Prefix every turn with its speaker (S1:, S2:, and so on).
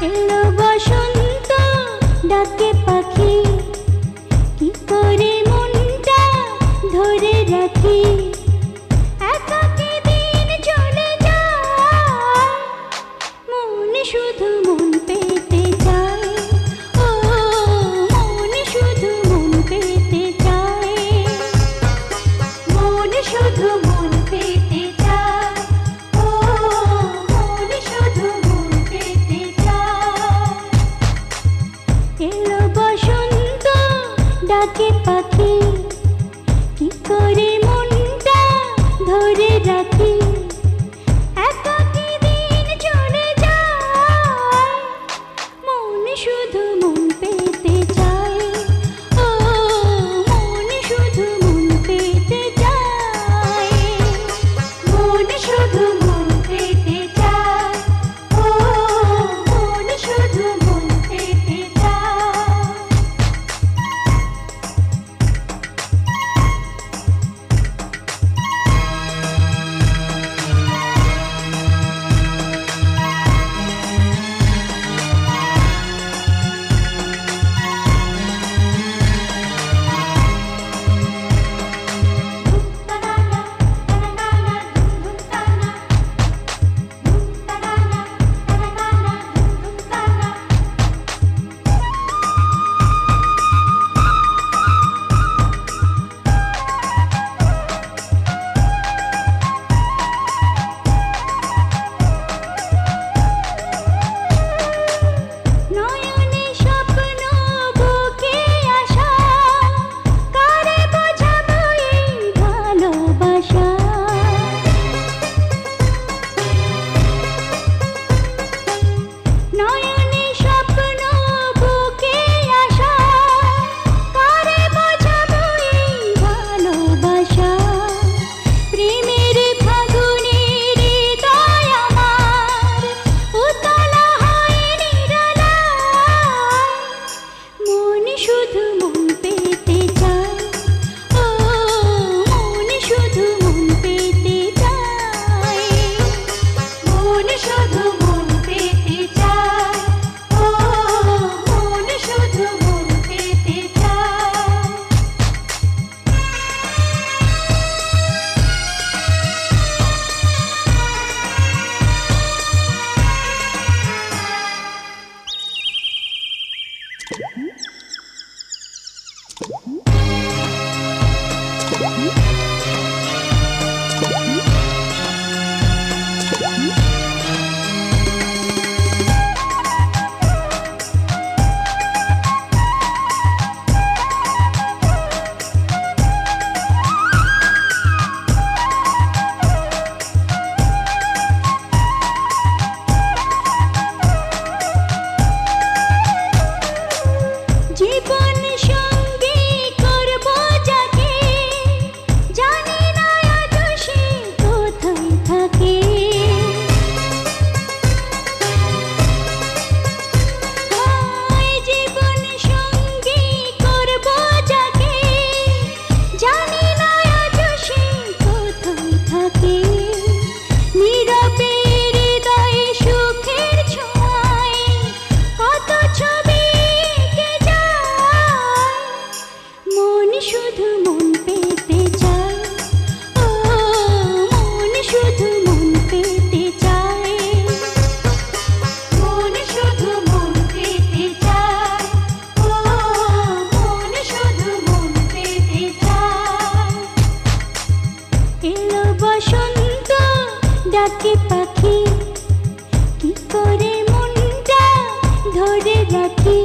S1: এলো বসন্ত ডাকে পাখি, কি করে মনটা ধরে রাখি। একাকী দিন চলে যায়, মন শুধু মন পেতে চায়। ও মন শুধু মন পেতে চায়, মন শুধু মন পেতে চায়। ও মন শুধু মন পেতে চায়। এলো বসন্ত ডাকে পাখি, কি করে মনটা ধরে রাখি। একাকী দিন চলে যায়, মন শুধু মন পেতে চায়। ও মন শুধু মন পেতে চায়, মন শুধু মন পেতে চায়। ও মন শুধু মন পেতে চায়। নয়নে স্বপ্ন বুকে আশা, কারে বোঝাবো এই ভালোবাসা। নয়নে স্বপ্ন বুকে আশা, কারে বোঝাবো এই ভালোবাসা। প্রেমের ফাগুনে হৃদয় আমার উতলা হয় নিরালায়, মন শুধু মন পেতে চায়। ও মন শুধু মন পেতে চায়, মন শুধু মন পেতে চায়। ও মন শুধু মন পেতে চায়। জীবন সঙ্গী করব যাকে, জানি না আজ সে কোথায় থাকে। জীবন সঙ্গী করব যাকে, জানি না আজ সে কোথায় থাকে। নীরবে হৃদয়ে সুখের ছোঁয়ায় কত ছবি এঁকে যায়, মন শুধু মন পেতে চায়। ও মন শুধু মন পেতে চায়, মন শুধু মন পেতে চায়। ও মন শুধু মন পেতে চায়। এলো বসন্ত ডাকে পাখি, কি করে মনটা ধরে রাখি।